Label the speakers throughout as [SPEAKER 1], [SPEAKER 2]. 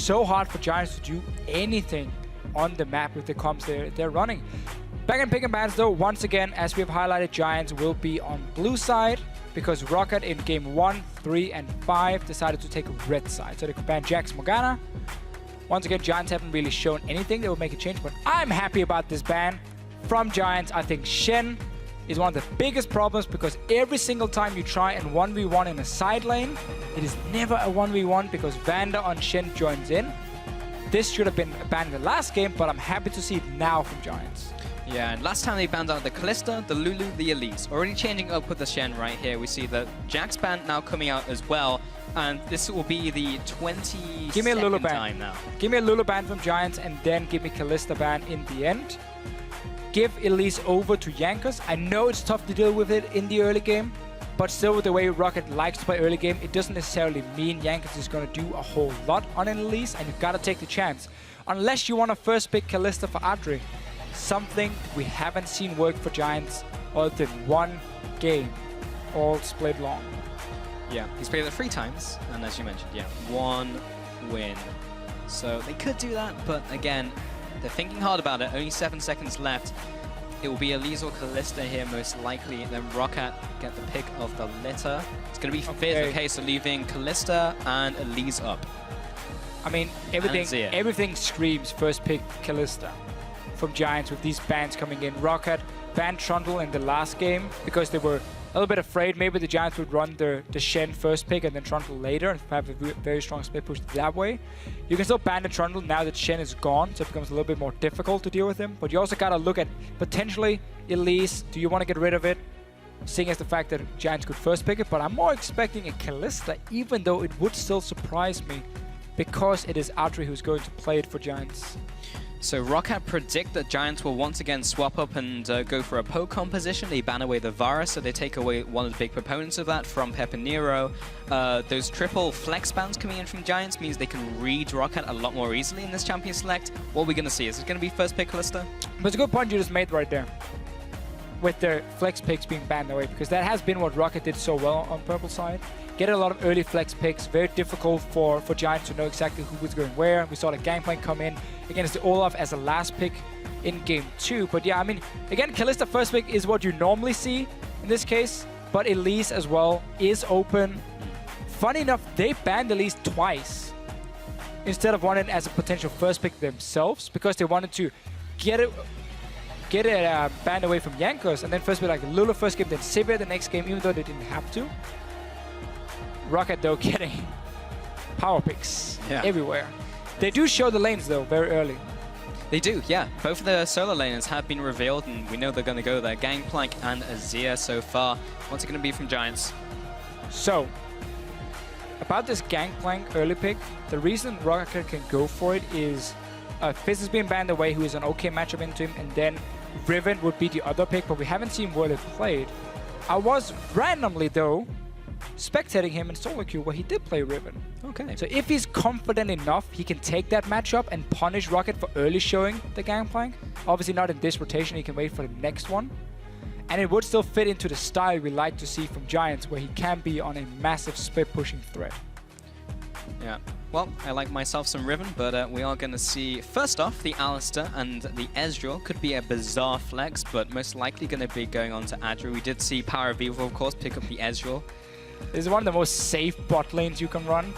[SPEAKER 1] so hard for Giants to do anything on the map with the comps they're running. Back in pick and bans though, once again, as we have highlighted, Giants will be on blue side because Roccat in game 1, 3, and 5 decided to take red side. So they could ban Jax Morgana. Once again, Giants haven't really shown anything that will make a change, but I'm happy about this ban from Giants. I think Shen is one of the biggest problems because every single time you try and 1v1 in a side lane, it is never a 1v1 because Vander on Shen joins in. This should have been banned in the last game, but I'm happy to see it now from Giants.
[SPEAKER 2] Yeah, and last time they banned out the Kalista, the Lulu, the Elise. Already changing up with the Shen right here. We see the Jax ban now coming out as well. And this will be the 22nd time now.
[SPEAKER 1] Give me a Lulu ban from Giants and then give me Kalista ban in the end. Give Elise over to Jankos. I know it's tough to deal with it in the early game, but still with the way Roccat likes to play early game, it doesn't necessarily mean Jankos is going to do a whole lot on an Elise, and you've got to take the chance. Unless you want to first pick Kalista for Adri. Something we haven't seen work for Giants other than one game all split long.
[SPEAKER 2] Yeah, he's played it 3 times, and as you mentioned, yeah, 1 win. So they could do that, but again, they're thinking hard about it. Only 7 seconds left. It will be Elise or Kalista here most likely, and then Roccat get the pick of the litter. It's going to be Fizz, okay, so leaving Kalista and Elise up.
[SPEAKER 1] I mean, everything screams first pick Kalista from Giants with these bans coming in. Roccat banned Trundle in the last game because they were a little bit afraid maybe the Giants would run the Shen first pick and then Trundle later and have a very strong split push that way. You can still ban the Trundle now that Shen is gone, so it becomes a little bit more difficult to deal with him. But you also got to look at potentially Elise. Do you want to get rid of it? Seeing as the fact that Giants could first pick it, but I'm more expecting a Kalista, even though it would still surprise me because it is Adri who's going to play it for Giants.
[SPEAKER 2] So Roccat predict that Giants will once again swap up and go for a poke composition. They ban away the Varus, so they take away one of the big proponents of that from Pep and Nero. Those triple flex bans coming in from Giants means they can read Roccat a lot more easily in this champion select. What are we going to see? Is it going to be first pick Kalista?
[SPEAKER 1] But it's a good point you just made right there with their flex picks being banned away, because that has been what Roccat did so well on purple side. Get a lot of early flex picks, very difficult for Giants to know exactly who was going where. We saw the Gangplank come in against the Olaf as a last pick in game 2. But yeah, I mean, again, Kalista first pick is what you normally see in this case, but Elise as well is open. Funny enough, they banned Elise twice instead of wanting it as a potential first pick themselves because they wanted to get it banned away from Jankos and then first pick like Lulu first game, then Sivir the next game, even though they didn't have to. Roccat though getting power picks everywhere. They do show the lanes though very early.
[SPEAKER 2] They do, yeah. Both of the solo laners have been revealed and we know they're going to go there. Gangplank and Azir so far. What's it going to be from Giants?
[SPEAKER 1] So, about this Gangplank early pick, the reason Roccat can go for it is Fizz is being banned away, who is an okay matchup into him, and then Riven would be the other pick, but we haven't seen where they played. I was randomly though spectating him in solo queue where he did play Riven.
[SPEAKER 2] Okay.
[SPEAKER 1] So if he's confident enough, he can take that matchup and punish Roccat for early showing the Gangplank. Obviously not in this rotation, he can wait for the next one. And it would still fit into the style we like to see from Giants, where he can be on a massive split pushing threat.
[SPEAKER 2] Yeah. Well, I like myself some Riven, but we are going to see, first off, the Alistar and the Ezreal. Could be a bizarre flex, but most likely going to be going on to Adri. We did see Power of Evil, of course, pick up the Ezreal.
[SPEAKER 1] This is one of the most safe bot lanes you can run.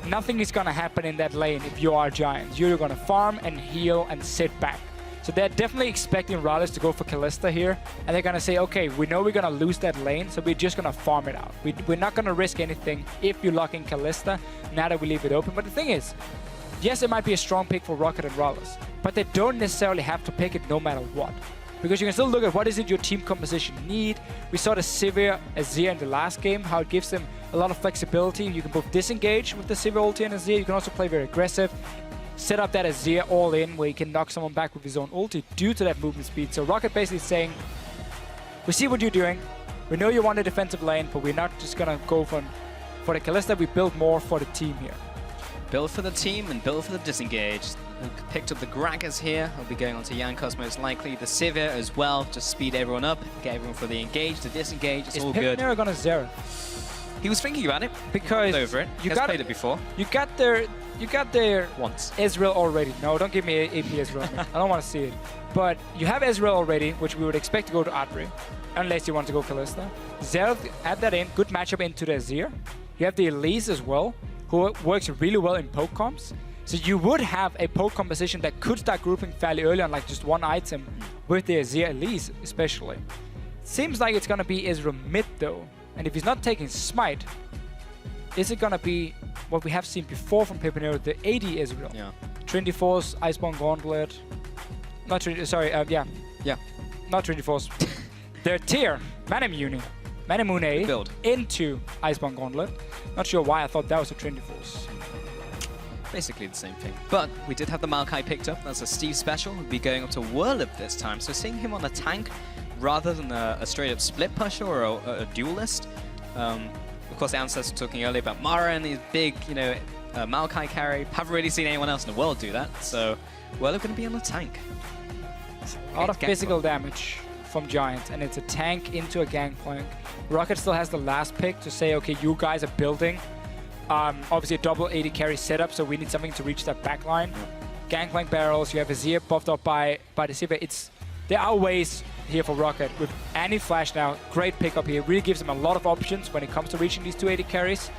[SPEAKER 1] Nothing is going to happen in that lane if you are Giants. You're going to farm and heal and sit back. So they're definitely expecting Rallis to go for Kalista here. And they're going to say, okay, we know we're going to lose that lane, so we're just going to farm it out. We're not going to risk anything if you lock in Kalista, now that we leave it open. But the thing is, yes, it might be a strong pick for Roccat and Rallis, but they don't necessarily have to pick it no matter what. Because you can still look at what is it your team composition need. We saw the Sivir Azir in the last game, how it gives them a lot of flexibility. You can both disengage with the Sivir ulti and Azir. You can also play very aggressive. Set up that Azir all in where he can knock someone back with his own ulti due to that movement speed. So Roccat basically saying, we see what you're doing. We know you want a defensive lane, but we're not just going to go for the Kalista. We build more for the team here.
[SPEAKER 2] Build for the team and build for the disengage. Picked up the Gragas here. I'll be going on to Jankos most likely. The Sivir as well. Just speed everyone up. Get everyone for the engage, the disengage. It's all good.
[SPEAKER 1] Is Pip Nero gonna Xerath?
[SPEAKER 2] He was thinking about it.
[SPEAKER 1] Because
[SPEAKER 2] over it. He has played it before.
[SPEAKER 1] You got their
[SPEAKER 2] Once.
[SPEAKER 1] Ezreal already. No, don't give me AP Ezreal. I don't want to see it. But you have Ezreal already, which we would expect to go to Adri, unless you want to go Kalista. Xerath, add that in. Good matchup into the Azir. You have the Elise as well, who works really well in poke comps. So you would have a poke composition that could start grouping fairly early on, like just one item with the Azir Elise, especially. Seems like it's going to be Ezreal mid, though. And if he's not taking Smite, is it going to be what we have seen before from Pepinero, the AD Ezreal?
[SPEAKER 2] Yeah.
[SPEAKER 1] Trinity Force, Iceborne Gauntlet. Not Trinity, sorry, yeah.
[SPEAKER 2] Yeah.
[SPEAKER 1] Not Trinity Force. Their tier, Manamune
[SPEAKER 2] build
[SPEAKER 1] into Iceborne Gauntlet. Not sure why I thought that was a Trinity Force.
[SPEAKER 2] Basically the same thing. But we did have the Maokai picked up. That's a Steve special. We'll be going up to Whirlip this time. So seeing him on a tank rather than a straight-up split pusher or a duelist. Of course, the ancestors were talking earlier about Mara and his big, Maokai carry. Haven't really seen anyone else in the world do that. So Whirlip going to be on a tank.
[SPEAKER 1] A lot of physical damage from Giants, and it's a tank into a Gangplank. Roccat still has the last pick to say, okay, you guys are building obviously a double 80 carry setup, so we need something to reach that back line. Gangplank barrels, you have Azir buffed up by the Sivir. There are ways here for Roccat. With Annie Flash now, great pickup here. Really gives him a lot of options when it comes to reaching these 280 carries.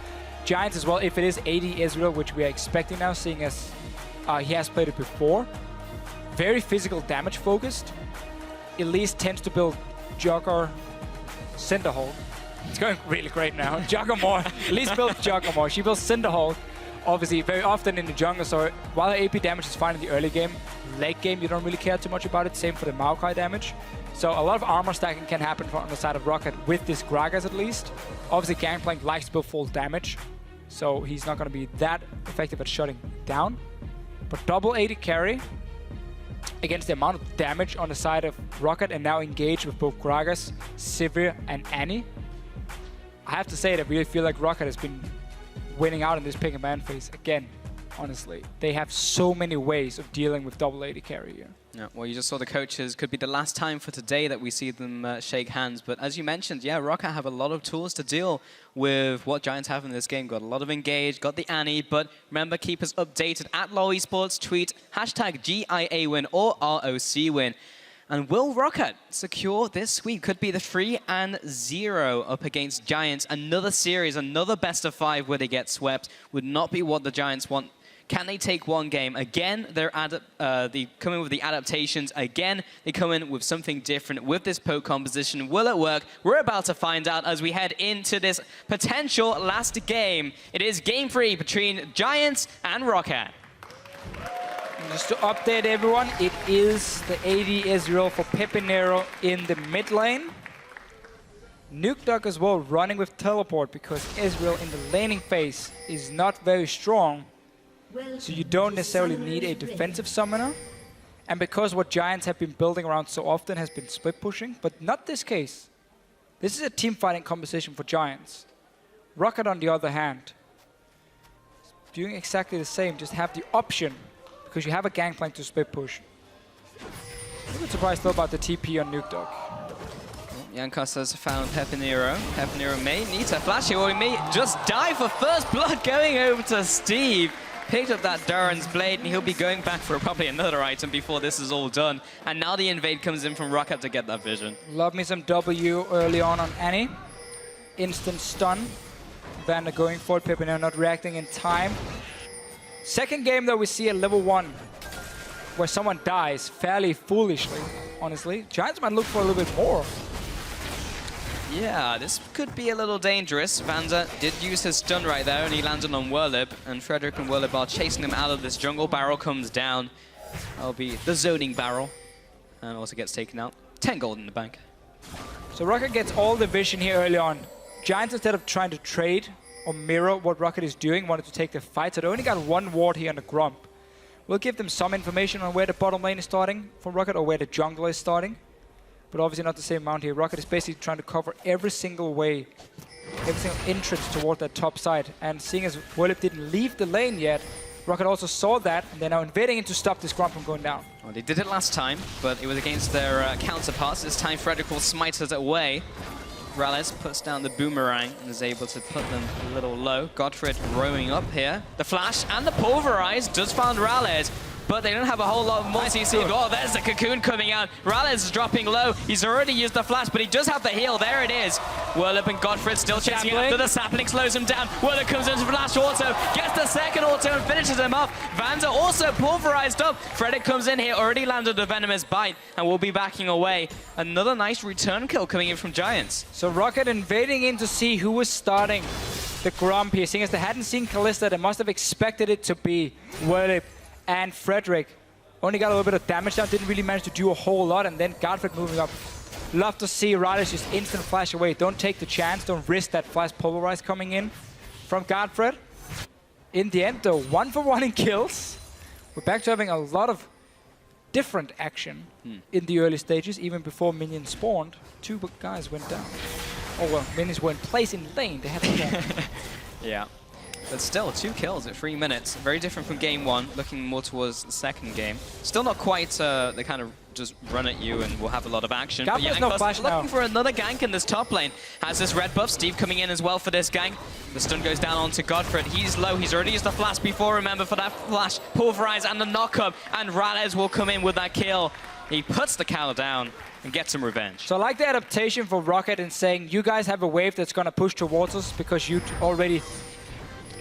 [SPEAKER 1] Giants as well, if it is 80 Ezreal, which we are expecting now, seeing as he has played it before. Very physical damage focused. Elise tends to build Jogger Cinderhold. It's going really great now. Jogger more. Elise builds Jogger more. She builds Cinderhold. Obviously, very often in the jungle, so while the AP damage is fine in the early game, late game, you don't really care too much about it. Same for the Maokai damage. So a lot of armor stacking can happen on the side of Roccat with this Gragas at least. Obviously, Gangplank likes to build full damage, so he's not going to be that effective at shutting down. But double 80 carry against the amount of damage on the side of Roccat, and now engaged with both Gragas, Sivir, and Annie. I have to say that I really feel like Roccat has been winning out in this pick and ban phase again. Honestly, they have so many ways of dealing with double 80 carry here.
[SPEAKER 2] Yeah, well, you just saw the coaches. Could be the last time for today that we see them shake hands. But as you mentioned, yeah, Roccat have a lot of tools to deal with what Giants have in this game. Got a lot of engage, got the Annie, but remember, keep us updated at LoL Esports. Tweet hashtag GIA win or ROC win. And will Roccat secure this week? Could be the 3-0 up against Giants. Another series, another best of 5 where they get swept. Would not be what the Giants want. Can they take one game? Again, they come in with the adaptations. Again, they come in with something different with this poke composition. Will it work? We're about to find out as we head into this potential last game. It is game 3 between Giants and Roccat.
[SPEAKER 1] Just to update everyone, it is the AD Ezreal for Pepinero in the mid lane. Nukeduck as well running with teleport because Ezreal in the laning phase is not very strong. So you don't necessarily need a defensive summoner. And because what Giants have been building around so often has been split pushing, but not this case. This is a team fighting composition for Giants. Roccat on the other hand, doing exactly the same, just have the option because you have a Gangplank to split push. I'm a bit surprised though about the TP on Nukeduck.
[SPEAKER 2] Jankos has found Pepinero. Pepinero may need to flash here, or he may just die for first blood going over to Steve. Picked up that Duran's Blade, and he'll be going back for probably another item before this is all done. And now the invade comes in from Roccat to get that vision.
[SPEAKER 1] Love me some W early on Annie. Instant stun. Vander going for it, Pepinero not reacting in time. Second game though, we see a level 1 where someone dies fairly foolishly, honestly. Giants might look for a little bit more.
[SPEAKER 2] Yeah, this could be a little dangerous. Vander did use his stun right there, and he landed on Whirlip. And Frederick and Whirlip are chasing him out of this jungle. Barrel comes down. That'll be the zoning barrel. And also gets taken out. 10 gold in the bank.
[SPEAKER 1] So Roccat gets all the vision here early on. Giants, instead of trying to trade or mirror what Roccat is doing, wanted to take the fight. So they only got 1 ward here on the Grump. We'll give them some information on where the bottom lane is starting from Roccat or where the jungle is starting. But obviously not the same amount here. Roccat is basically trying to cover every single way, every single entrance toward that top side. And seeing as Whirlip didn't leave the lane yet, Roccat also saw that, and they're now invading in to stop this Grump from going down.
[SPEAKER 2] Well, they did it last time, but it was against their counterparts. This time Frederick will smite it away. Rales puts down the boomerang and is able to put them a little low. Godfred rowing up here. The flash and the pulverize does find Rales, but they don't have a whole lot more CC. Oh, there's the cocoon coming out. Rales is dropping low. He's already used the flash, but he does have the heal. There it is. Whirlup and Godfred still chasing after the sapling, slows him down. Whirlup comes into flash auto, gets the second auto and finishes him off. Vander also pulverized up. Frederick comes in here, already landed a venomous bite, and will be backing away. Another nice return kill coming in from Giants.
[SPEAKER 1] So Roccat invading in to see who was starting the Grump here. Seeing as they hadn't seen Kalista, they must have expected it to be Whirlup and Frederick. Only got a little bit of damage down, didn't really manage to do a whole lot, and then Godfred moving up. Love to see Rales just instant flash away. Don't take the chance, don't risk that flash pulverize coming in from Godfred. In the end though, 1-for-1 in kills. We're back to having a lot of different action in the early stages, even before minions spawned. 2 guys went down. Oh well, minions were in place in lane, they had to spawn.
[SPEAKER 2] Yeah. But still, 2 kills at 3 minutes. Very different from game 1, looking more towards the second game. Still not quite, they kind of just run at you and will have a lot of action. But
[SPEAKER 1] yeah, no flash
[SPEAKER 2] looking
[SPEAKER 1] now.
[SPEAKER 2] for another gank in this top lane. Has this red buff. Steve coming in as well for this gank. The stun goes down onto Godfred. He's low. He's already used the flash before, remember, for that flash. Pulverize and the knock-up. And Rales will come in with that kill. He puts the cow down and gets some revenge.
[SPEAKER 1] So I like the adaptation for Roccat in saying, you guys have a wave that's going to push towards us because you already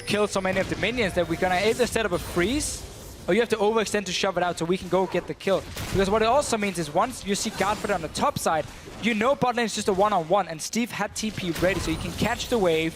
[SPEAKER 1] killed so many of the minions that we're gonna either set up a freeze or you have to overextend to shove it out so we can go get the kill. Because what it also means is once you see Godfred on the top side, you know bot lane is just a one-on-one, and Steve had TP ready so you can catch the wave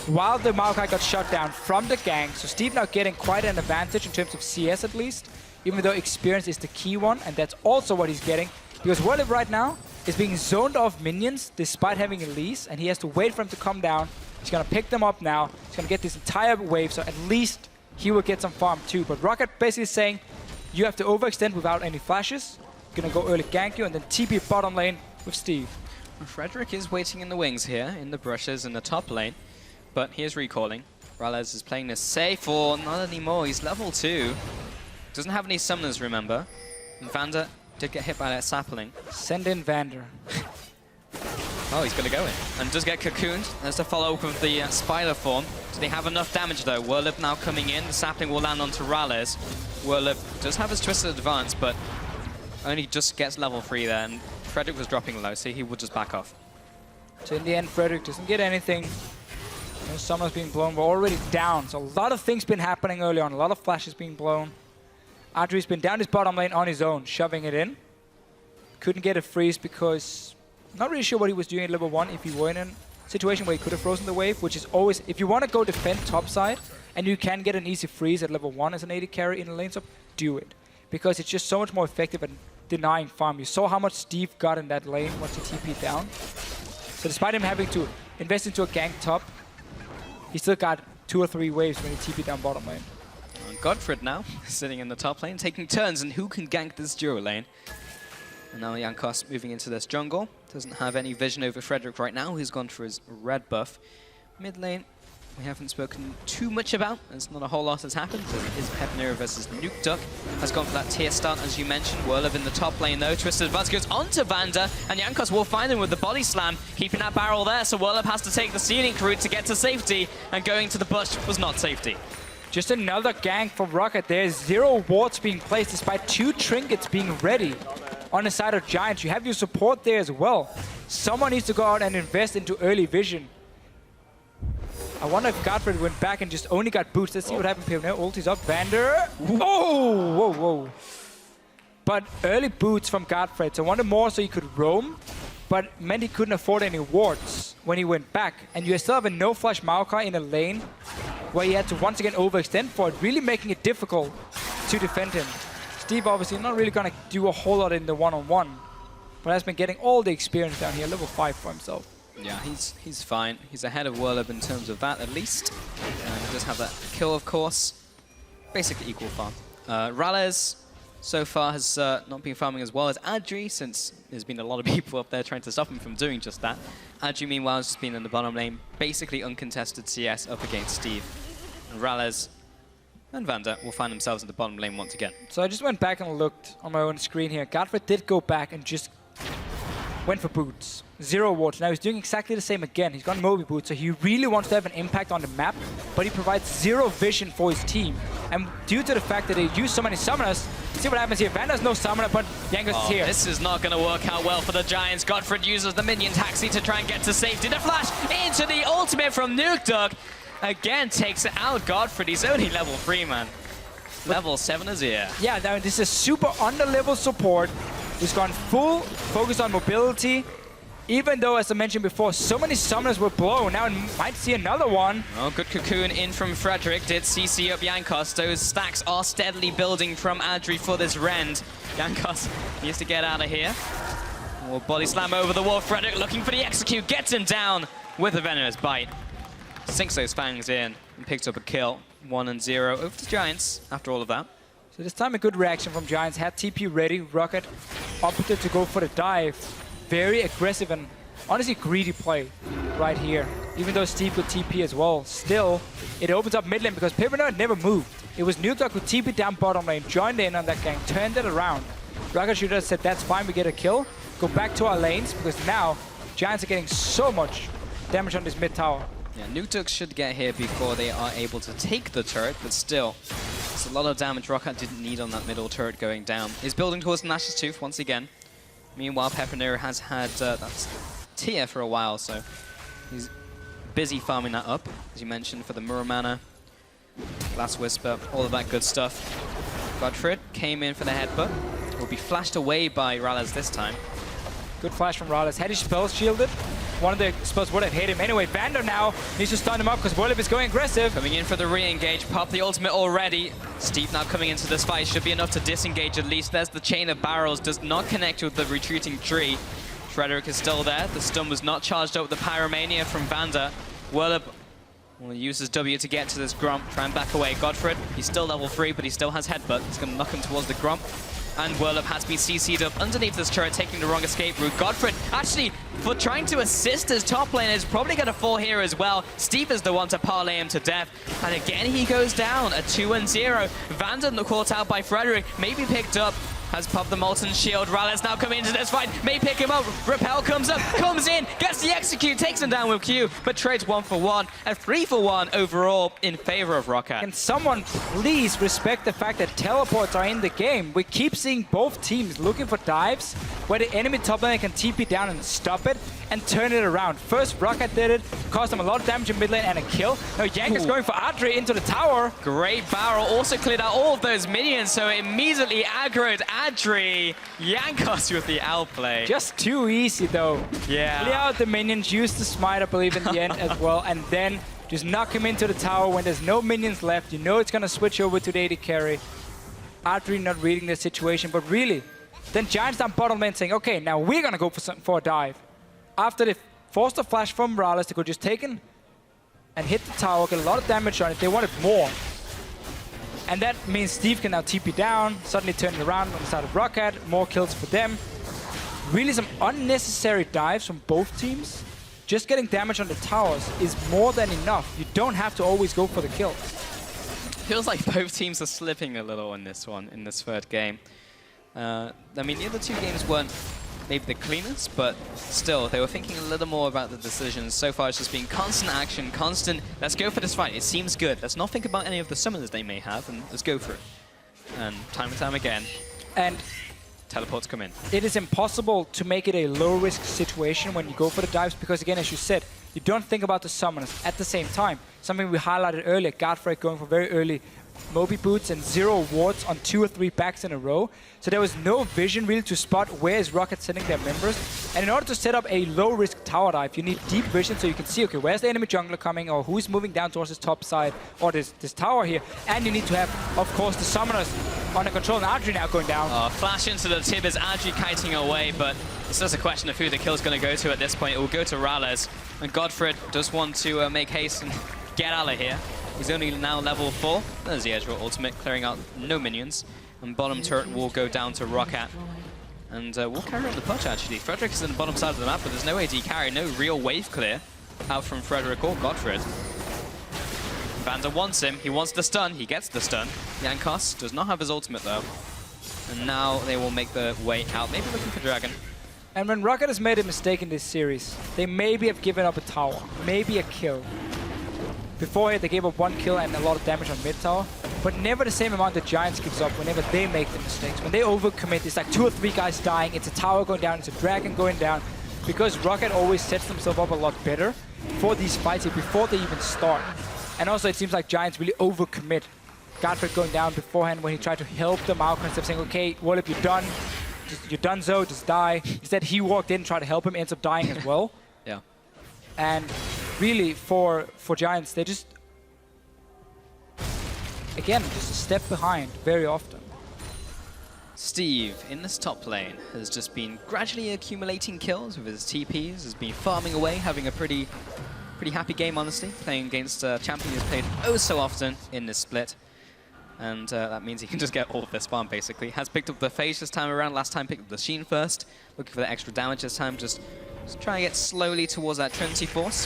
[SPEAKER 1] while the Maokai got shut down from the gank. So Steve now getting quite an advantage in terms of CS at least, even though experience is the key one, and that's also what he's getting. Because Whirlup right now is being zoned off minions despite having Elise, and he has to wait for him to come down. He's going to pick them up now. He's going to get this entire wave, so at least he will get some farm too. But Roccat basically saying, you have to overextend without any flashes. Going to go early gank you and then TP bottom lane with Steve.
[SPEAKER 2] Frederick is waiting in the wings here, in the brushes in the top lane. But he is recalling. Rales is playing this safe, or not anymore. He's level 2. Doesn't have any summoners, remember. And Vander did get hit by that sapling.
[SPEAKER 1] Send in Vander.
[SPEAKER 2] Oh, he's going to go in. And does get cocooned. There's the follow-up of the spider form. Do they have enough damage, though? Whirlup now coming in. The sapling will land onto Rales. Whirlup does have his Twisted Advance, but only just gets level 3 there. And Frederick was dropping low, so he will just back off.
[SPEAKER 1] So in the end, Frederick doesn't get anything. No summoners being blown. We're already down. So a lot of things been happening early on. A lot of flashes being blown. Adri's been down his bottom lane on his own, shoving it in. Couldn't get a freeze because... not really sure what he was doing at level 1 if he were in a situation where he could have frozen the wave, which is always... if you want to go defend top side and you can get an easy freeze at level 1 as an AD carry in the lane sub, do it. Because it's just so much more effective at denying farm. You saw how much Steve got in that lane once he TP'd down. So despite him having to invest into a gank top, he still got 2 or 3 waves when he TP'd down bottom lane.
[SPEAKER 2] Godfred now, sitting in the top lane, taking turns, and who can gank this duo lane? And now Jankos moving into this jungle. Doesn't have any vision over Frederick right now. He's gone for his red buff. Mid lane, we haven't spoken too much about. There's not a whole lot has happened. It is Pepinera versus Nuke Duck. Has gone for that tier start, as you mentioned. Whirlup in the top lane, though. Twisted Advance goes onto Vander, and Jankos will find him with the body slam, keeping that barrel there. So Whirlup has to take the scenic route to get to safety, and going to the bush was not safety.
[SPEAKER 1] Just another gank from Roccat. There's 0 wards being placed despite 2 trinkets being ready on the side of Giants. You have your support there as well. Someone needs to go out and invest into early vision. I wonder if Godfred went back and just only got boots. Let's see what happened here. Now ulti's up. Vander. Oh, whoa, whoa. But early boots from Godfred. So I wanted more so he could roam, but meant he couldn't afford any wards when he went back. And you still have a no-flash Maokai in a lane where he had to once again overextend for it, really making it difficult to defend him. Steve obviously not really going to do a whole lot in the one-on-one, but has been getting all the experience down here, level 5 for himself.
[SPEAKER 2] Yeah, he's fine. He's ahead of Whirlup in terms of that, at least. And he does have that kill, of course. Basically equal farm. Rales so far has not been farming as well as Adri, since there's been a lot of people up there trying to stop him from doing just that. Adri, meanwhile, has just been in the bottom lane, basically uncontested CS up against Steve. And Rales and Vander will find themselves in the bottom lane once again.
[SPEAKER 1] So I just went back and looked on my own screen here. Godfred did go back and just went for boots. 0 wards. Now he's doing exactly the same again. He's got Moby boots, so he really wants to have an impact on the map, but he provides 0 vision for his team. And due to the fact that they use so many summoners, see what happens here. Vanda's no summoner, but Jankos is here.
[SPEAKER 2] This is not going to work out well for the Giants. Godfred uses the minion taxi to try and get to safety. The flash into the ultimate from Nuke. Again, takes it out. Godfred, he's only level 3, man. Level 7 is here.
[SPEAKER 1] Yeah, now this is super under-level support who's gone full focus on mobility. Even though, as I mentioned before, so many summoners were blown. Now we might see another one.
[SPEAKER 2] Oh, good cocoon in from Frederick. Did CC up Jankos. Those stacks are steadily building from Adri for this rend. Jankos needs to get out of here. Oh, body slam over the wall. Frederick looking for the execute. Gets him down with a venomous bite. Sinks those fangs in and picks up a kill. 1-0 over to Giants after all of that.
[SPEAKER 1] So this time a good reaction from Giants. Had TP ready. Roccat opted to go for the dive. Very aggressive and honestly greedy play right here. Even though Steve could TP as well, still it opens up mid lane because Pipino never moved. It was Nuke who TP'd down bottom lane, joined in on that gang, turned it around. Roccat should have said, that's fine, we get a kill. Go back to our lanes because now Giants are getting so much damage on this mid tower.
[SPEAKER 2] Yeah, Nuke should get here before they are able to take the turret, but still, it's a lot of damage Roccat didn't need on that middle turret going down. He's building towards the Nash's Tooth once again. Meanwhile, Pepinero has had that tier for a while, so he's busy farming that up, as you mentioned, for the Muramana, Last Whisper, all of that good stuff. Godfred came in for the headbutt. Will be flashed away by Ralez this time.
[SPEAKER 1] Good flash from Ralez. Had his spells shielded, one of the spells would have hit him. Anyway, Vander now needs to stun him up because Wolf is going aggressive.
[SPEAKER 2] Coming in for the re-engage, pop the ultimate already. Steve now coming into this fight, should be enough to disengage at least. There's the chain of barrels, does not connect with the retreating tree. Frederick is still there. The stun was not charged up with the Pyromania from Vander. Werlip will use his W to get to this Grump, try and back away. Godfred, he's still level 3, but he still has headbutt. He's going to knock him towards the Grump. And Werlip has been CC'd up underneath this turret, taking the wrong escape route. Godfred, actually, for trying to assist his top lane, is probably going to fall here as well. Steve is the one to parlay him to death. And again, he goes down, a 2-0. Vander caught out by Frederick, maybe picked up. Has popped the Molten Shield. Ralez now coming into this fight. May pick him up. Repel comes up, comes in, gets the execute, takes him down with Q, but trades 1-for-1 and 3-for-1 overall in favor of Roccat.
[SPEAKER 1] Can someone please respect the fact that teleports are in the game? We keep seeing both teams looking for dives where the enemy top laner can TP down and stop it and turn it around. First, Roccat did it, caused him a lot of damage in mid lane and a kill. Now Yank is going for Adri into the tower.
[SPEAKER 2] Great barrel, also cleared out all of those minions, so immediately aggroed Adri. Jankos with the outplay.
[SPEAKER 1] Just too easy though.
[SPEAKER 2] Yeah.
[SPEAKER 1] Clear out the minions, use the smite I believe in the end as well, and then just knock him into the tower when there's no minions left. You know it's gonna switch over to the AD carry. Adri not reading the situation, but really, then Giants down bottom lane saying, okay, now we're gonna go for a dive. After they forced a flash from Ralez, they could just take it and hit the tower, get a lot of damage on it. They wanted more. And that means Steve can now TP down, suddenly turn it around on the side of Roccat, more kills for them. Really some unnecessary dives from both teams. Just getting damage on the towers is more than enough. You don't have to always go for the kills.
[SPEAKER 2] Feels like both teams are slipping a little in this one, in this third game. I mean, the other two games weren't maybe the cleanest, but still, they were thinking a little more about the decisions. So far, it's just been constant action, constant, let's go for this fight. It seems good. Let's not think about any of the summoners they may have, and let's go for it. And time again,
[SPEAKER 1] and
[SPEAKER 2] teleports come in.
[SPEAKER 1] It is impossible to make it a low-risk situation when you go for the dives, because again, as you said, you don't think about the summoners at the same time. Something we highlighted earlier, Godfrey going for very early Moby boots and 0 wards on 2 or 3 backs in a row. So there was no vision really to spot where is Roccat sending their members. And in order to set up a low-risk tower dive, you need deep vision so you can see, okay, where's the enemy jungler coming, or who's moving down towards this top side, or this tower here. And you need to have, of course, the summoners under control. And Adri now going down.
[SPEAKER 2] Flash into the tip is Adri kiting away, but it's just a question of who the kill's going to go to at this point. It will go to Ralez. And Godfred does want to make haste and get out of here. He's only now level 4. There's the Ezreal ultimate, clearing out no minions. And bottom turret will go down to Roccat. And we'll carry on the push, actually. Frederick is in the bottom side of the map, but there's no AD carry, no real wave clear out from Frederick or Godfred. Vander wants him. He wants the stun. He gets the stun. Jankos does not have his ultimate, though. And now they will make the way out. Maybe looking for Dragon.
[SPEAKER 1] And when Roccat has made a mistake in this series, they maybe have given up a tower, maybe a kill. Before they gave up 1 kill and a lot of damage on mid tower, but never the same amount the Giants gives up whenever they make the mistakes. When they overcommit, it's like 2 or 3 guys dying, it's a tower going down, it's a dragon going down, because Roccat always sets themselves up a lot better for these fights here before they even start. And also it seems like Giants really overcommit. Godfred going down beforehand when he tried to help them out instead of saying, okay, well, if you're done, you're done, so just die. Instead, he walked in, tried to help him, ends up dying as well.
[SPEAKER 2] Yeah.
[SPEAKER 1] And really, for Giants, they just, again, just a step behind very often.
[SPEAKER 2] Steve, in this top lane, has just been gradually accumulating kills with his TPs, has been farming away, having a pretty happy game, honestly, playing against a champion who's played oh so often in this split. And that means he can just get all of this farm, basically. Has picked up the Phase this time around. Last time picked up the Sheen first. Looking for the extra damage this time. Just trying to get slowly towards that Trinity Force.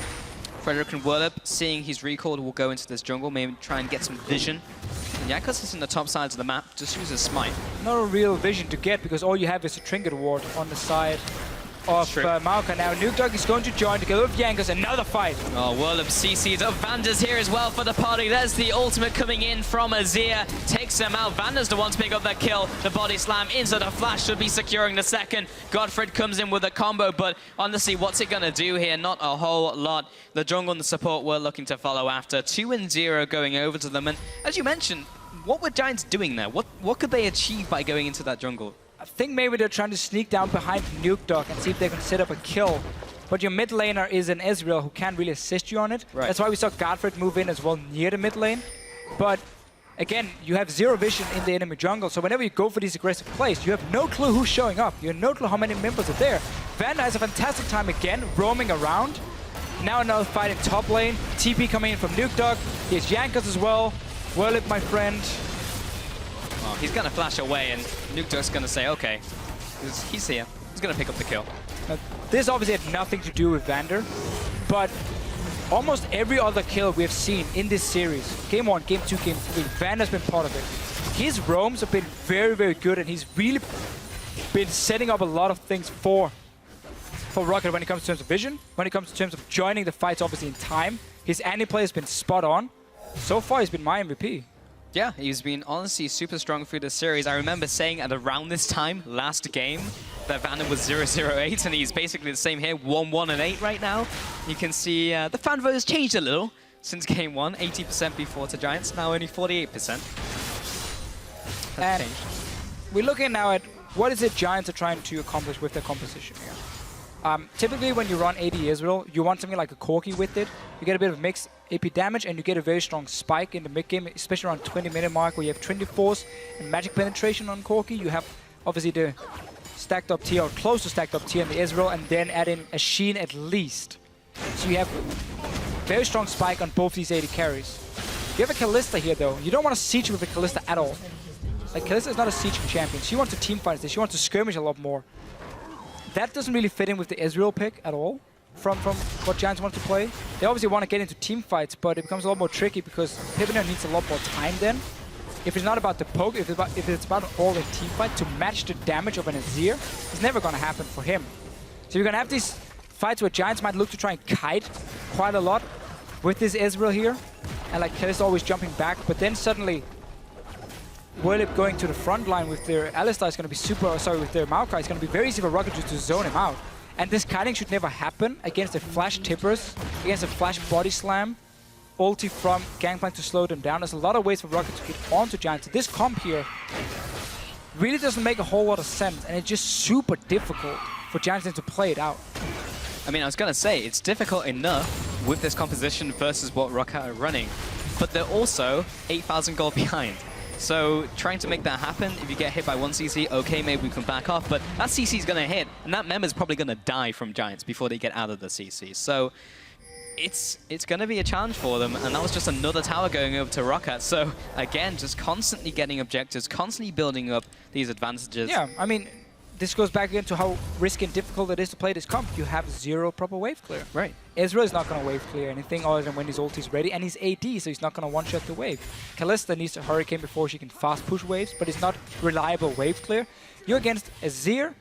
[SPEAKER 2] Frederick and Whirlup, seeing he's recalled, will go into this jungle. Maybe try and get some vision. And Yakas is in the top sides of the map. Just uses Smite.
[SPEAKER 1] Not a real vision to get, because all you have is a Trinket Ward on the side of Maokai. Now Nukedog is going to join together with Jankos. Another fight.
[SPEAKER 2] Oh, Whirlup CC's up. Vander's here as well for the party. There's the ultimate coming in from Azir. Takes him out. Vander's the one to pick up that kill. The body slam into the flash should be securing the second. Godfred comes in with a combo, but honestly, what's it going to do here? Not a whole lot. The jungle and the support were looking to follow after. 2-0 going over to them. And as you mentioned, what were Giants doing there? What could they achieve by going into that jungle?
[SPEAKER 1] I think maybe they're trying to sneak down behind Nukedog and see if they can set up a kill. But your mid laner is an Ezreal who can't really assist you on it. Right. That's why we saw Godfred move in as well near the mid lane. But again, you have zero vision in the enemy jungle, so whenever you go for these aggressive plays, you have no clue who's showing up. You have no clue how many members are there. Vanda has a fantastic time again, roaming around. Now another fight in top lane. TP coming in from Nukedog. Here's Jankos as well. Whirlup, my friend.
[SPEAKER 2] Oh, he's going to flash away, and Nukedog's going to say, okay, he's here. He's going to pick up the kill.
[SPEAKER 1] Now, this obviously had nothing to do with Vander, but almost every other kill we have seen in this series, Game 1, Game 2, Game 3, Vander's been part of it. His roams have been very, very good, and he's really been setting up a lot of things for Roccat when it comes to terms of vision, when it comes to terms of joining the fights, obviously in time. His anti-play has been spot on. So far, he's been my MVP.
[SPEAKER 2] Yeah, he's been honestly super strong through this series. I remember saying at around this time, last game, that Vander was 0-0-8, and he's basically the same here, 1-1 and 8 right now. You can see the fan vote has changed a little since Game 1, 80% before to Giants, now only 48%. Has changed.
[SPEAKER 1] We're looking now at what is it Giants are trying to accomplish with their composition here. Typically, when you run AD Israel, you want something like a Corki with it. You get a bit of mixed AP damage, and you get a very strong spike in the mid-game, especially around 20-minute mark, where you have Trinity Force and Magic Penetration on Corki. You have, obviously, the stacked up tier, or close to stacked up tier in the Israel, and then add in a Sheen at least. So you have very strong spike on both these AD carries. You have a Kalista here, though. You don't want to siege with a Kalista at all. Like, Kalista is not a sieging champion. She wants to team fight this. She wants to skirmish a lot more. That doesn't really fit in with the Ezreal pick at all, from what Giants want to play. They obviously want to get into team fights, but it becomes a lot more tricky because Pipino needs a lot more time then. If it's not about the poke, if it's about an all-in team fight to match the damage of an Azir, it's never going to happen for him. So you're going to have these fights where Giants might look to try and kite quite a lot with this Ezreal here, and like Kalista always jumping back, but then suddenly Whirlup going to the front line with their Alistar is going to be with their Maokai, it's going to be very easy for Roccat just to zone him out. And this kiting should never happen against the flash tippers, against a flash body slam, ulti from Gangplank to slow them down. There's a lot of ways for Roccat to get onto Giants. This comp here really doesn't make a whole lot of sense, and it's just super difficult for Giants to play it out.
[SPEAKER 2] I mean, I was going to say, it's difficult enough with this composition versus what Roccat are running, but they're also 8,000 gold behind. So trying to make that happen, if you get hit by one CC, okay, maybe we can back off, but that CC is going to hit, and that member is probably going to die from Giants before they get out of the CC. So it's going to be a challenge for them, and that was just another tower going over to Roccat. So again, just constantly getting objectives, constantly building up these advantages.
[SPEAKER 1] Yeah, I mean, this goes back again to how risky and difficult it is to play this comp. You have zero proper wave clear.
[SPEAKER 2] Right.
[SPEAKER 1] Ezreal is not going to wave clear anything other than when his ult is ready, and he's AD, so he's not going to one-shot the wave. Kalista needs a Hurricane before she can fast push waves, but it's not reliable wave clear. You're against Azir,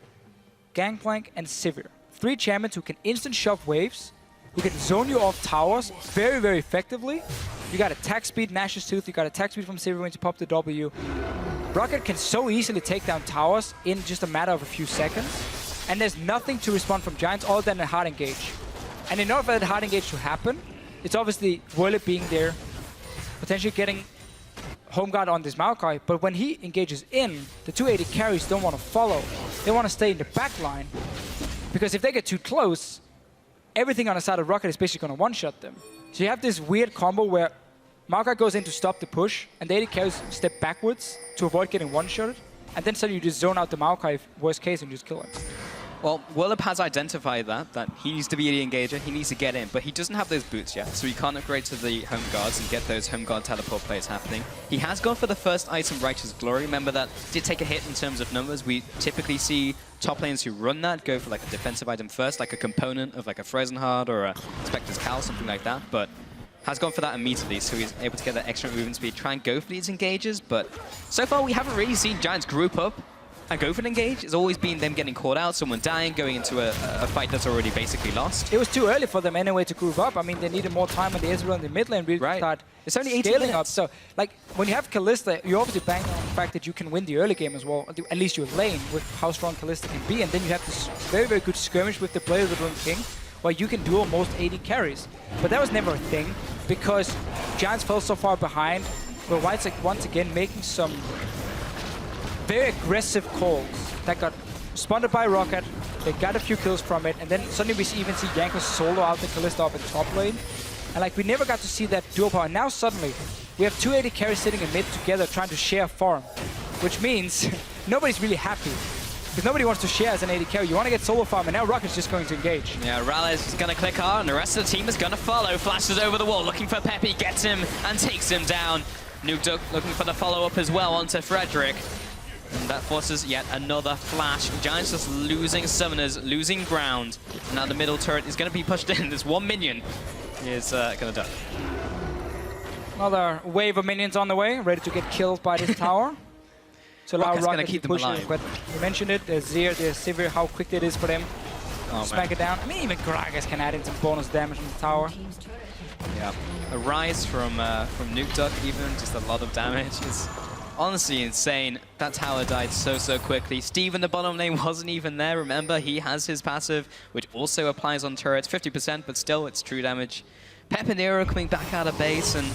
[SPEAKER 1] Gangplank, and Sivir. 3 champions who can instant shove waves, who can zone you off towers very, very effectively. You got attack speed, Nash's Tooth, you got attack speed from Sivir when you pop the W. Roccat can so easily take down towers in just a matter of a few seconds. And there's nothing to respond from Giants other than a hard engage. And in order for that hard engage to happen, it's obviously Whirly being there, potentially getting home guard on this Maokai, but when he engages in, the 280 carries don't want to follow. They want to stay in the back line, because if they get too close, everything on the side of Roccat is basically going to one-shot them. So you have this weird combo where Maokai goes in to stop the push, and the 80 carries step backwards to avoid getting one-shotted, and then suddenly you just zone out the Maokai, worst case, and just kill him.
[SPEAKER 2] Well, Willip has identified that he needs to be the engager, he needs to get in, but he doesn't have those boots yet, so he can't upgrade to the home guards and get those home guard teleport plays happening. He has gone for the first item, Righteous Glory. Remember that did take a hit in terms of numbers. We typically see top lanes who run that go for like a defensive item first, like a component of like a Frozen Heart or a Spectre's Cowl, something like that, but has gone for that immediately, so he's able to get that extra movement speed, try and go for these engages, but so far we haven't really seen Giants group up and go for an engage. It's always been them getting caught out, someone dying, going into a fight that's already basically lost.
[SPEAKER 1] It was too early for them anyway to group up. I mean, they needed more time on the Ezreal in the mid lane really to start
[SPEAKER 2] it's only 18
[SPEAKER 1] scaling
[SPEAKER 2] minutes.
[SPEAKER 1] up. So, like, when you have Kalista, you obviously bank on the fact that you can win the early game as well, at least your lane, with how strong Kalista can be. And then you have this very, very good skirmish with the Blade of the Ruined King, where you can duel most 80 carries. But that was never a thing, because Giants fell so far behind, where White's like, once again making some very aggressive calls that got spotted by Roccat. They got a few kills from it, and then suddenly we even see Jankos solo out the Kalista up in top lane. And like, we never got to see that dual power. And now suddenly, we have 280 carries sitting in mid together trying to share farm, which means nobody's really happy. Because nobody wants to share as an 80 carry. You want to get solo farm, and now Rocket's just going to engage.
[SPEAKER 2] Yeah, Rallis is going to click hard, and the rest of the team is going to follow. Flashes over the wall, looking for Peppy, gets him, and takes him down. Nuke looking for the follow-up as well onto Frederick. And that forces yet another flash. Giants just losing summoners, losing ground. And now the middle turret is going to be pushed in. There's one minion is going to die.
[SPEAKER 1] Another wave of minions on the way, ready to get killed by this tower. So allow Roccat to push it. But you mentioned it, the Zir, the Sivir, how quick it is for them to smack it down. I mean, even Gragas can add in some bonus damage from the tower.
[SPEAKER 2] Yeah, a rise from Nuke Duck, even just a lot of damage. It's honestly insane. That tower died so quickly. Steve in the bottom lane wasn't even there. Remember, he has his passive, which also applies on turrets, 50%, but still it's true damage. Pepinero coming back out of base, and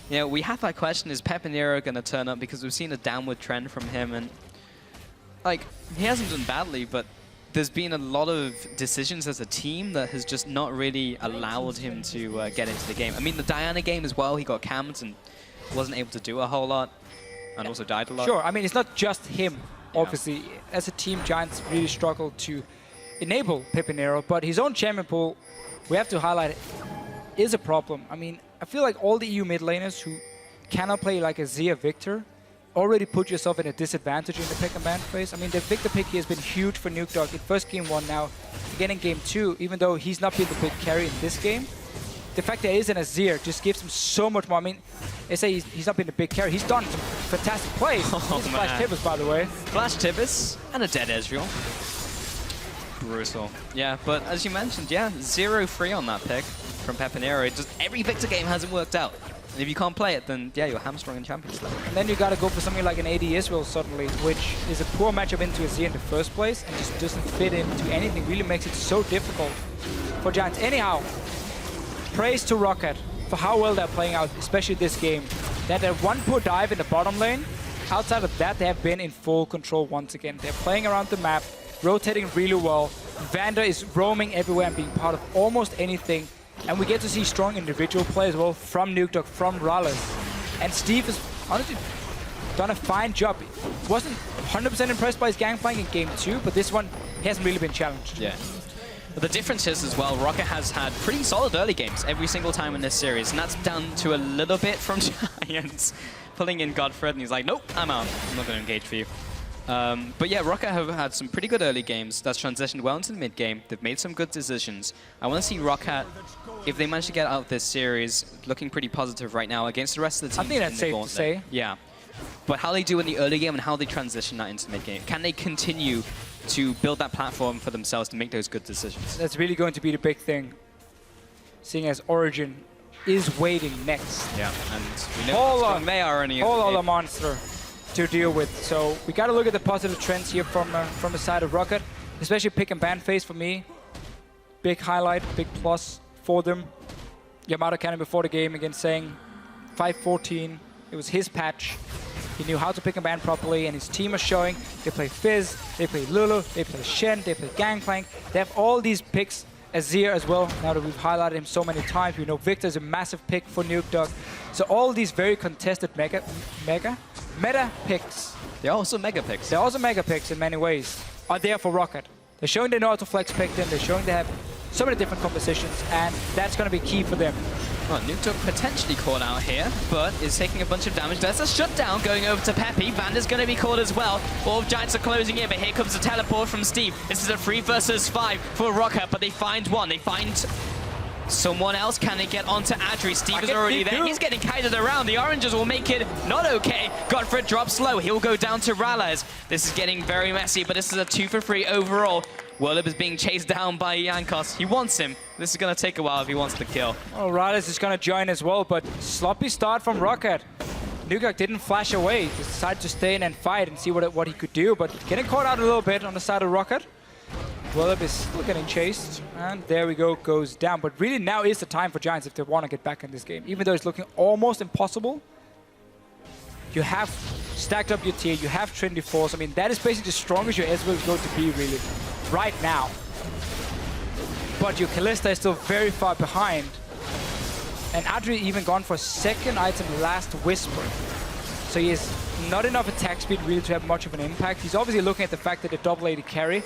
[SPEAKER 2] you know, we have that question, is Pepinero going to turn up? Because we've seen a downward trend from him, and like, he hasn't done badly, but there's been a lot of decisions as a team that has just not really allowed him to get into the game. I mean, the Diana game as well, he got camped and wasn't able to do a whole lot, and also died a lot.
[SPEAKER 1] Sure, I mean, it's not just him, obviously. As a team, Giants really struggled to enable Pepinero, but his own champion pool, we have to highlight it, is a problem. I mean, I feel like all the EU mid laners who cannot play like a Zia Victor already put yourself in a disadvantage in the pick and ban phase. I mean, the Victor pick here has been huge for Nuke Dog in first game 1 now. Again in game 2, even though he's not been the big carry in this game, the fact that he is an Azir just gives him so much more. I mean, they say he's not been the big carry. He's done some fantastic plays. He's a Flash Tibbers, by the way.
[SPEAKER 2] Flash Tibbers and a dead Ezreal. Brutal. Yeah, but as you mentioned, yeah, 0-3 on that pick from Pepinero. It just, every Victor game hasn't worked out. And if you can't play it, then yeah, you're hamstrung in Champions League. And
[SPEAKER 1] then you gotta go for something like an AD Israel suddenly, which is a poor matchup into Azir in the first place and just doesn't fit into anything. Really makes it so difficult for Giants. Anyhow, praise to Roccat for how well they're playing out, especially this game. They had one poor dive in the bottom lane. Outside of that, they have been in full control once again. They're playing around the map, rotating really well. Vander is roaming everywhere and being part of almost anything. And we get to see strong individual play as well from Nuke Dog, from Rallis. And Steve has honestly done a fine job. Wasn't 100% impressed by his gangplank in game 2, but this one, he hasn't really been challenged.
[SPEAKER 2] Yeah. But the difference is as well, Roccat has had pretty solid early games every single time in this series, and that's down to a little bit from Giants pulling in Godfred, and he's like, nope, I'm out. I'm not going to engage for you. But yeah, Roccat have had some pretty good early games that's transitioned well into the mid game. They've made some good decisions. I want to see Roccat, if they manage to get out of this series, looking pretty positive right now against the rest of the teams.
[SPEAKER 1] I think that's safe to say.
[SPEAKER 2] Yeah. But how they do in the early game and how they transition that into mid game. Can they continue to build that platform for themselves to make those good decisions.
[SPEAKER 1] That's really going to be the big thing, seeing as Origin is waiting next.
[SPEAKER 2] Yeah, and we know how strong they are in
[SPEAKER 1] whole other monster to deal with. So we got to look at the positive trends here from the side of Roccat, especially pick and ban phase for me. Big highlight, big plus for them. Yamato Cannon before the game again saying 5-14. It was his patch. He knew how to pick and ban properly, and his team are showing. They play Fizz, they play Lulu, they play Shen, they play Gangplank. They have all these picks. Azir as well, now that we've highlighted him so many times. We know Victor is a massive pick for Nuke. So all these very contested meta picks.
[SPEAKER 2] They're also mega picks.
[SPEAKER 1] They're also mega picks in many ways. Are there for Roccat. They're showing they know how to flex pick them. They're showing they have so many different compositions, and that's going to be key for them.
[SPEAKER 2] Well, Nuke potentially caught out here, but is taking a bunch of damage. There's a shutdown going over to Peppy. Vander's going to be caught as well. All Giants are closing in, but here comes the teleport from Steve. This is a 3 versus 5 for Roccat, but they find one. They find someone else. Can they get onto Adri? Steve is already there. He's getting kited around. The Oranges will make it not okay. Godfred drops low. He'll go down to Ralez. This is getting very messy, but this is a 2 for 3 overall. Whirlip is being chased down by Jankos. He wants him. This is going to take a while if he wants the kill.
[SPEAKER 1] Well, Ralez is going to join as well, but sloppy start from Roccat. Nuke didn't flash away. He decided to stay in and fight and see what he could do, but getting caught out a little bit on the side of Roccat. Whirlip is still getting chased, and there we go, goes down. But really now is the time for Giants if they want to get back in this game. Even though it's looking almost impossible, you have stacked up your tier, you have Trinity Force. I mean, that is basically the strongest your Ezreal is going to be, really, right now. But your Kalista is still very far behind. And Adri even gone for second item, Last Whisper. So he has not enough attack speed really to have much of an impact. He's obviously looking at the fact that the double AD carry.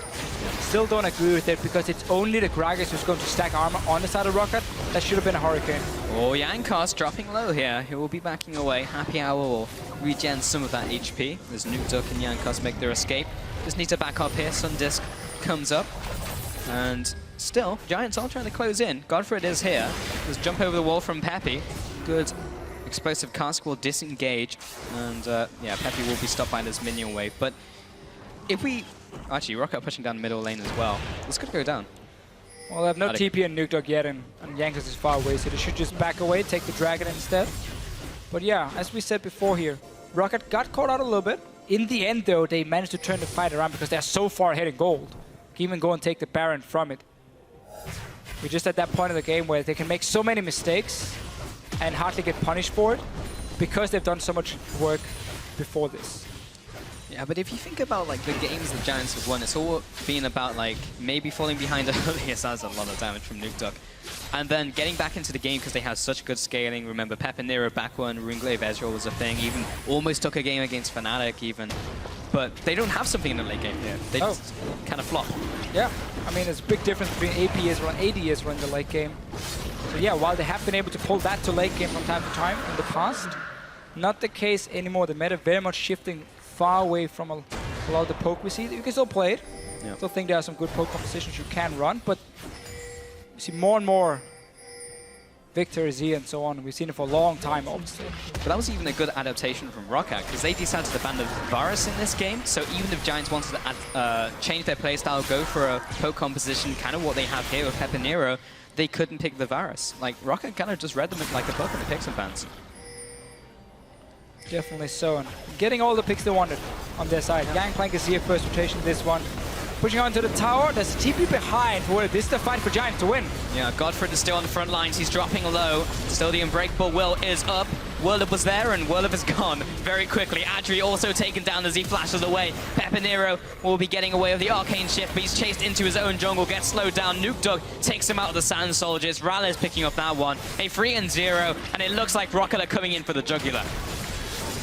[SPEAKER 1] Still don't agree with it because it's only the Gragas who's going to stack armor on the side of Roccat. That should have been a Hurricane.
[SPEAKER 2] Oh, Jankos dropping low here. He will be backing away. Happy Hour will regen some of that HP as Nuke and Jankos make their escape. Just need to back up here. Sundisk comes up. And still, Giants are trying to close in. Godfred is here. Just jump over the wall from Peppy. Good explosive cask will disengage. And yeah, Peppy will be stopped by this minion wave. But if we... Actually, Roccat pushing down middle lane as well. It's going to go down.
[SPEAKER 1] Well, they have no TP and Nuke yet, and Jankos is far away, so they should just back away, take the dragon instead. But yeah, as we said before here, Roccat got caught out a little bit. In the end, though, they managed to turn the fight around because they're so far ahead in gold. Can even go and take the Baron from it. We're just at that point of the game where they can make so many mistakes and hardly get punished for it because they've done so much work before this.
[SPEAKER 2] Yeah, but if you think about like the games the Giants have won, it's all been about like maybe falling behind early. Yes, that's a lot of damage from Nuke. And then getting back into the game because they have such good scaling. Remember, Pepinero back when Runglaive Ezreal was a thing. Even almost took a game against Fnatic even. But they don't have something in the late game here. They just kind of flop.
[SPEAKER 1] Yeah, I mean, there's a big difference between AP Ezreal and AD Ezreal in the late game. So yeah, while they have been able to pull that to late game from time to time in the past, not the case anymore. The meta very much shifting far away from a lot of the poke we see. You can still play it. Yeah. Still think there are some good poke compositions you can run, but you see more and more Victor, Z, and so on. We've seen it for a long time, obviously.
[SPEAKER 2] But that was even a good adaptation from Roccat, because they decided to ban the Varus in this game. So even if Giants wanted to change their playstyle, go for a poke composition, kind of what they have here with Pepinero, they couldn't pick the Varus. Like, Roccat kind of just read them like a book and picked some bans.
[SPEAKER 1] Definitely so. And getting all the picks they wanted on their side. Gangplank is here, first rotation, this one. Pushing on to the tower, there's a TP behind. This is the fight for Giants to win.
[SPEAKER 2] Yeah, Godfred is still on the front lines. He's dropping low. Still the Unbreakable Will is up. Whirlip was there and Whirlip is gone very quickly. Adri also taken down as he flashes away. Pepinero will be getting away with the Arcane Shift, but he's chased into his own jungle, gets slowed down. Nuke takes him out of the Sand Soldiers. Ralez picking up that one. A 3-0, and it looks like Roccat are coming in for the Jugular.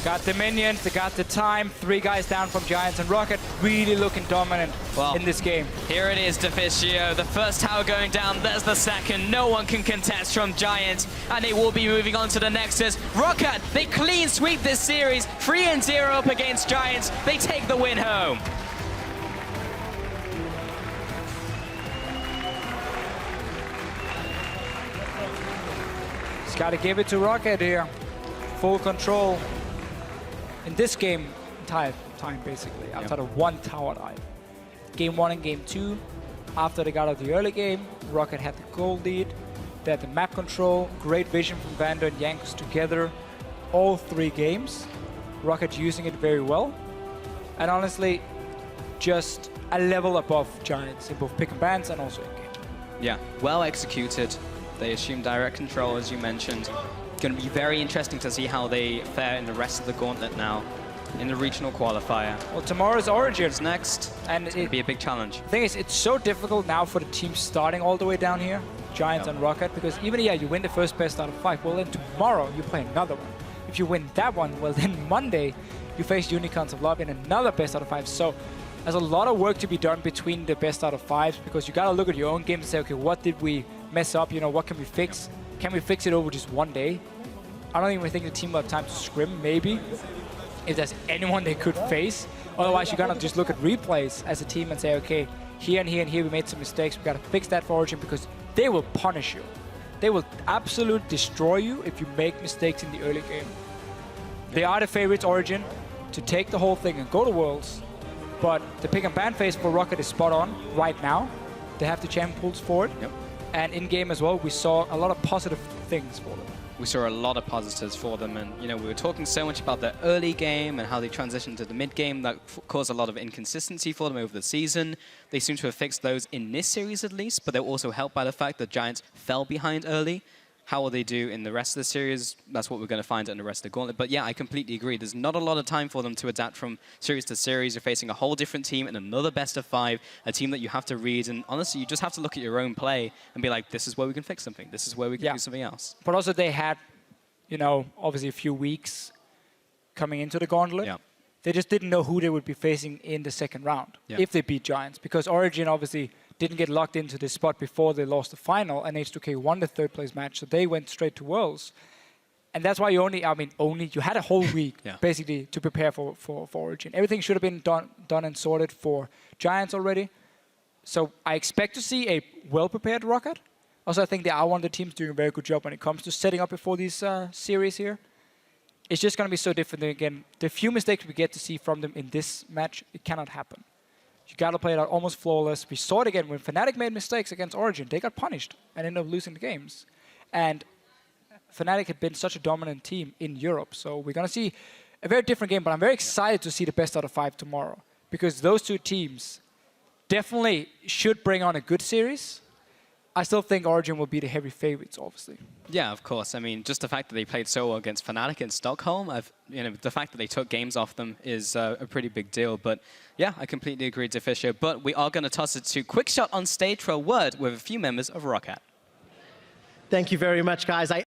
[SPEAKER 1] Got the minions, they got the time. 3 guys down from Giants, and Roccat really looking dominant in this game.
[SPEAKER 2] Here it is, Deficio. The first tower going down, there's the second. No one can contest from Giants, and they will be moving on to the Nexus. Roccat, they clean sweep this series. 3-0 up against Giants. They take the win home.
[SPEAKER 1] Just gotta give it to Roccat here. Full control. In this game, entire time basically, outside of one tower dive. Game 1 and Game 2, after they got out of the early game, Roccat had the goal lead. They had the map control, great vision from Vander and Jankos together. All 3 games, Roccat using it very well. And honestly, just a level above Giants in both pick and bans and also in game.
[SPEAKER 2] Yeah, well executed. They assume direct control, as you mentioned. Going to be very interesting to see how they fare in the rest of the gauntlet now in the regional qualifier.
[SPEAKER 1] Well, tomorrow's Origin.
[SPEAKER 2] It's next,
[SPEAKER 1] and
[SPEAKER 2] it's going to be a big challenge.
[SPEAKER 1] The thing is, it's so difficult now for the teams starting all the way down here, Giants and Roccat, because even, yeah, you win the first best out of 5, well, then tomorrow you play another one. If you win that one, well, then Monday you face Unicorns of Love in another best out of 5. So there's a lot of work to be done between the best out of 5s, because you got to look at your own game and say, okay, what did we mess up? You know, what can we fix? Can we fix it over just one day? I don't even think the team will have time to scrim, maybe, if there's anyone they could face. Otherwise, you're going to just look at replays as a team and say, okay, here and here and here we made some mistakes. We got to fix that for Origin, because they will punish you. They will absolutely destroy you if you make mistakes in the early game. They are the favorites, Origin, to take the whole thing and go to Worlds. But the pick and ban phase for Roccat is spot on right now. They have the champion pools for it.
[SPEAKER 2] Yep.
[SPEAKER 1] And in-game as well, we saw a lot of positive things for them.
[SPEAKER 2] We saw a lot of positives for them, and you know, we were talking so much about the early game and how they transitioned to the mid game. That caused a lot of inconsistency for them over the season. They seem to have fixed those in this series at least, but they're also helped by the fact that Giants fell behind early. How will they do in the rest of the series? That's what we're going to find out in the rest of the gauntlet. But yeah, I completely agree. There's not a lot of time for them to adapt from series to series. You're facing a whole different team in another best of 5, a team that you have to read. And honestly, you just have to look at your own play and be like, this is where we can fix something. This is where we can do something else.
[SPEAKER 1] But also they had, you know, obviously a few weeks coming into the gauntlet.
[SPEAKER 2] Yeah.
[SPEAKER 1] They just didn't know who they would be facing in the second round if they beat Giants. Because Origin obviously didn't get locked into this spot before they lost the final, and H2K won the 3rd place match, so they went straight to Worlds. And that's why you you had a whole week basically to prepare for Origin. Everything should have been done and sorted for Giants already. So I expect to see a well-prepared Roccat. Also, I think they are one of the teams doing a very good job when it comes to setting up before these series here. It's just going to be so different. Again, the few mistakes we get to see from them in this match, it cannot happen. You got to play it out almost flawless. We saw it again when Fnatic made mistakes against Origin. They got punished and ended up losing the games. And Fnatic had been such a dominant team in Europe. So we're going to see a very different game. But I'm very excited to see the best out of 5 tomorrow, because those two teams definitely should bring on a good series. I still think Origin will be the heavy favorites, obviously. Yeah,
[SPEAKER 2] of course. I mean, just the fact that they played so well against Fnatic in Stockholm, the fact that they took games off them is a pretty big deal. But yeah, I completely agree with Fischer. But we are going to toss it to Quickshot on stage for a word with a few members of Roccat.
[SPEAKER 3] Thank you very much, guys.